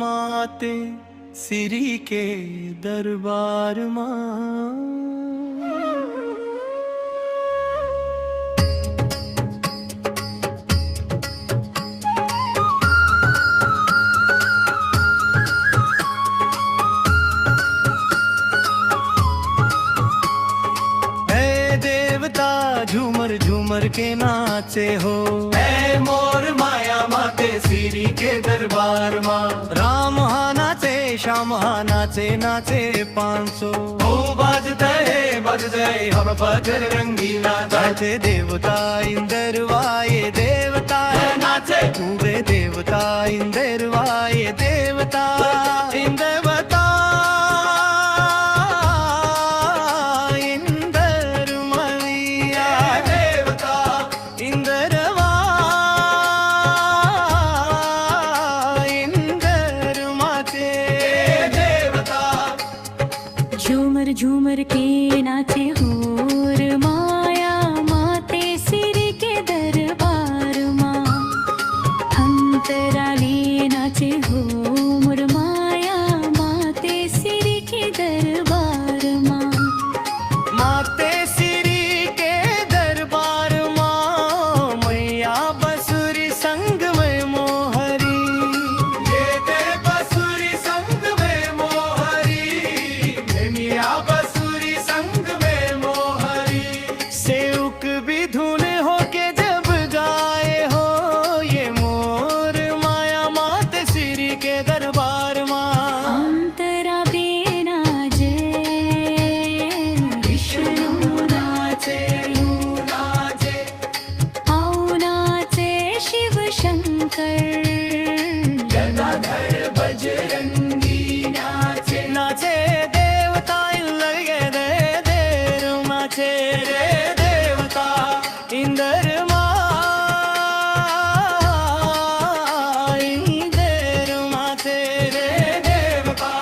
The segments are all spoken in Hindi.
माते सिरी के दरबार मां। झूमर झूमर के नाचे हो, ऐ मोर माया माते सिरी के दरबार मां। राम हा नाचे, श्याम हा नाचे, नाचे 500 ओ बजते हम बजर रंगी नाचे। देवता इंदर वाये देवता नाचे, पूरे देवता इंदर वाये देवता इंदवता। झूमर झूमर के नाचे होर माया माते सिरी के दरबार मां। अंतराली नाचे हो मोर माया माते सिरी के दरबार मां। माते सिरी के दरबार मां, मैया बसुरी संग में मोहरी। ये तेरे बसुरी संग में मोहरी, मैया बसुरी संग में मोहरी। सेवक भी धुन हो के जब गाए हो, ये मोर माया माते सिरी के दरबार मां। अंतरा बेना जय विष्णु नाचे, आओ नाचे शिव शंकर। गदाधर बजरंगी नाचे, नाचे देवता लगे दे देर नाचे रे देवता इंदर इंदर नाचे रे देवता।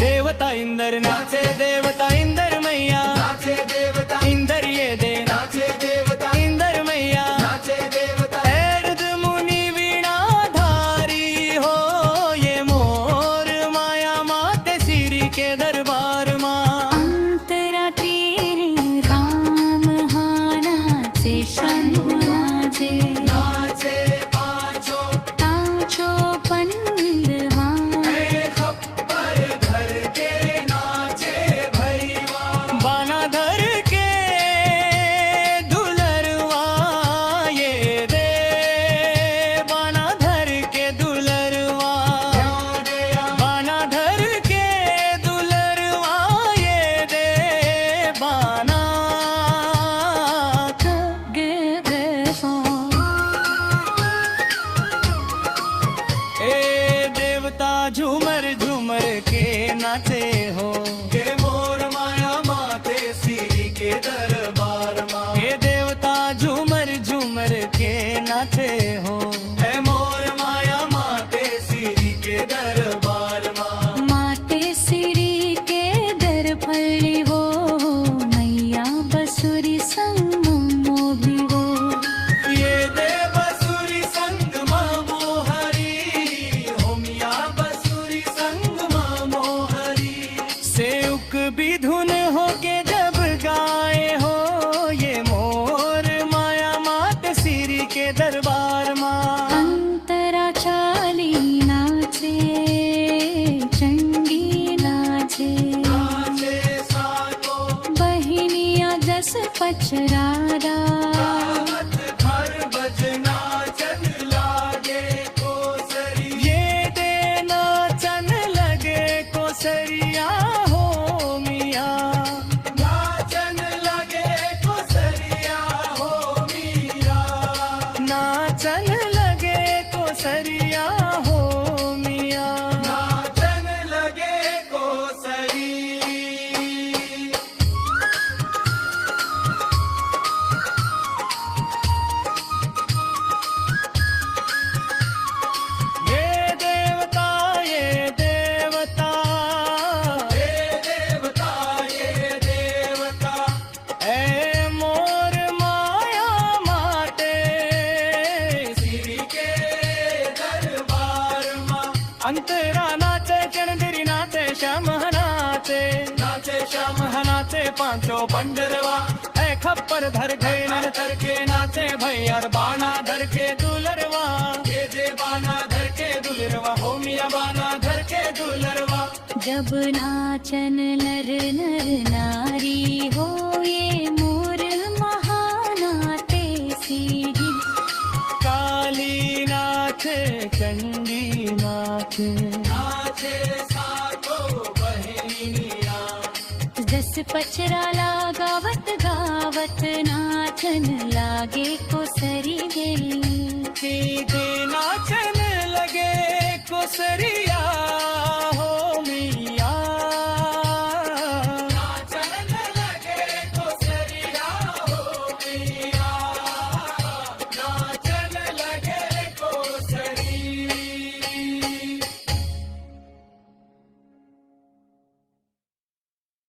देवता इंदर नाचे, देवता इंदर मैया नाचे, देवता इंदर ये दे नाचे, देवता इंदर मैया नाचे देवता। एर्द मुनि वीणा धारी हो, ये मोर माया माते सिरी के दरबार मां। अंतरा तेरे राम हा नाचे, शंभु नाचे, नाचे पांचों पंडवा। खप्पर धर के नाचे भैरवा, बाना धर के दुलरवा। ये दे बाना धर के दुलरवा, बाना धर के दुलरवा। ये दे बाना ए देवता झूमर झूमर के नाचे हो, के मोर माया माते सिरी के दरबार मां। ए देवता झूमर झूमर के नाचे हो, ए मोर माया माते सिरी के दरबार मां। माते सिरी के दर फली हो, मैया बसुरी संग मोभी हो। ये दे बसुरी संग मां मोहरी, हो मिया बसुरी अंतरा नाचे चंदिरी नाचे श्याम नाचे श्याम नाचे पांचो पंडरवा है खप्पर धर गए नर तर के नाचे भैयार बाना धर के दुलरवा ये जे बाना धर के दुलरवा हो मिया बाना धर के दुलरवा जब नाचन नर नर नारी हो ये मोर महानाते सीधी काली नाचे चंडी नाचे नाचे सातो बहिनिया जस पचराला गावत गावत नाचन लागे कोसरी गेली सीधे नाचन लगे कोसरी